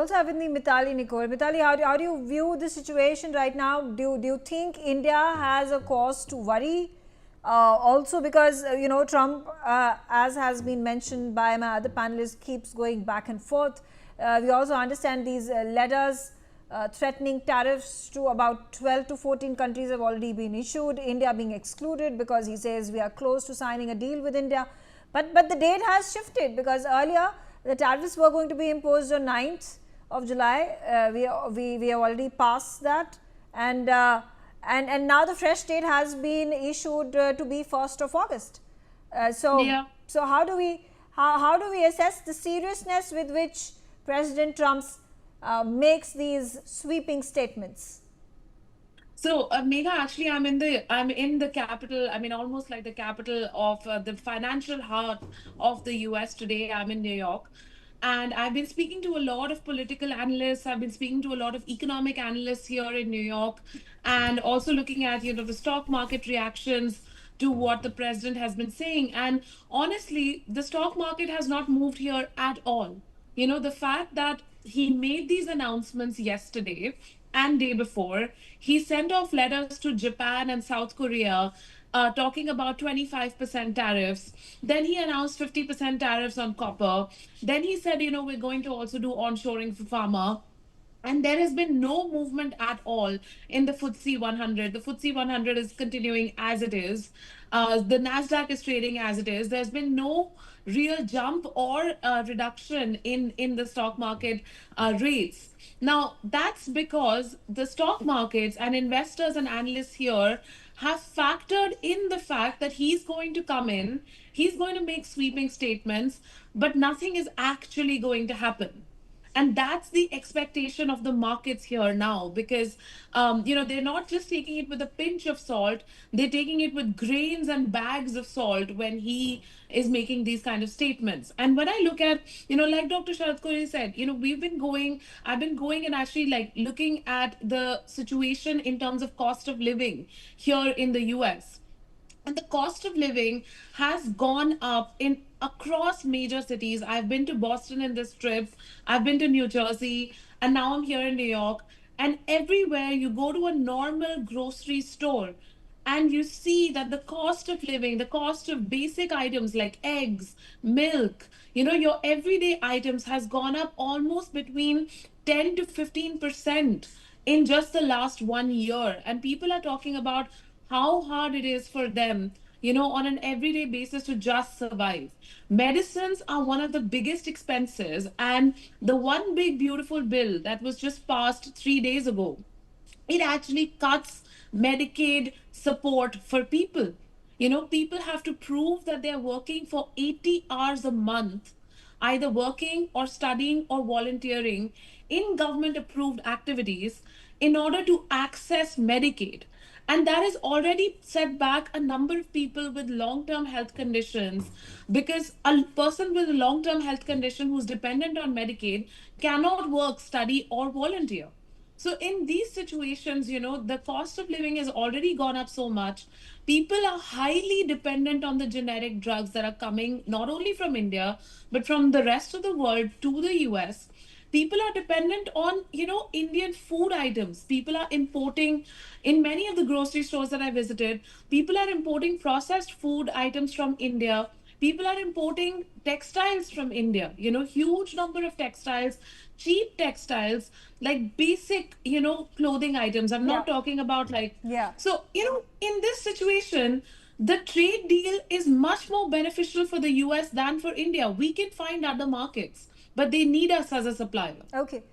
also have with me Mitali Nikore. Mitali, how do you view the situation right now? Do you think India has a cause to worry? Also because, Trump, as has been mentioned by my other panelists, keeps going back and forth. We also understand these letters threatening tariffs to about 12 to 14 countries have already been issued, India being excluded because he says we are close to signing a deal with India. But the date has shifted because earlier the tariffs were going to be imposed on 9th of July. We have already passed that, and now the fresh date has been issued to be 1st of August. So how do we assess the seriousness with which President Trump makes these sweeping statements? So, Megha, actually, I'm in the capital. I mean, almost like the capital of the financial heart of the U.S. today. I'm in New York, and I've been speaking to a lot of political analysts. I've been speaking to a lot of economic analysts here in New York, and also looking at the stock market reactions to what the president has been saying. And honestly, the stock market has not moved here at all. The fact that he made these announcements yesterday and day before, he sent off letters to Japan and South Korea talking about 25% tariffs. Then he announced 50% tariffs on copper. Then he said, we're going to also do onshoring for pharma. And there has been no movement at all in the FTSE 100. The FTSE 100 is continuing as it is. The Nasdaq is trading as it is. There's been no real jump or reduction in the stock market rates. Now, that's because the stock markets and investors and analysts here have factored in the fact that he's going to come in, he's going to make sweeping statements, but nothing is actually going to happen. And that's the expectation of the markets here now, because they're not just taking it with a pinch of salt, they're taking it with grains and bags of salt when he is making these kind of statements. And when I look at, like Dr. Sharad Kore said, I've been going and actually like looking at the situation in terms of cost of living here in the US. And the cost of living has gone up in across major cities. I've been to Boston in this trip, I've been to New Jersey, and now I'm here in New York. And everywhere you go to a normal grocery store, and you see that the cost of living, the cost of basic items like eggs, milk, your everyday items has gone up almost between 10 to 15% in just the last 1 year. And people are talking about how hard it is for them, on an everyday basis to just survive. Medicines are one of the biggest expenses. And the one big, beautiful bill that was just passed 3 days ago, it actually cuts Medicaid support for people. People have to prove that they're working for 80 hours a month, either working or studying or volunteering in government approved activities in order to access Medicaid. And that has already set back a number of people with long term health conditions, because a person with a long term health condition who's dependent on Medicaid cannot work, study, or volunteer. So in these situations, the cost of living has already gone up so much. People are highly dependent on the generic drugs that are coming not only from India, but from the rest of the world to the US. People are dependent on, Indian food items. People are importing, in many of the grocery stores that I visited, people are importing processed food items from India. People are importing textiles from India, huge number of textiles, cheap textiles, like basic, clothing items. I'm not talking about like, so, in this situation, the trade deal is much more beneficial for the US than for India. We can find other markets, but they need us as a supplier. Okay.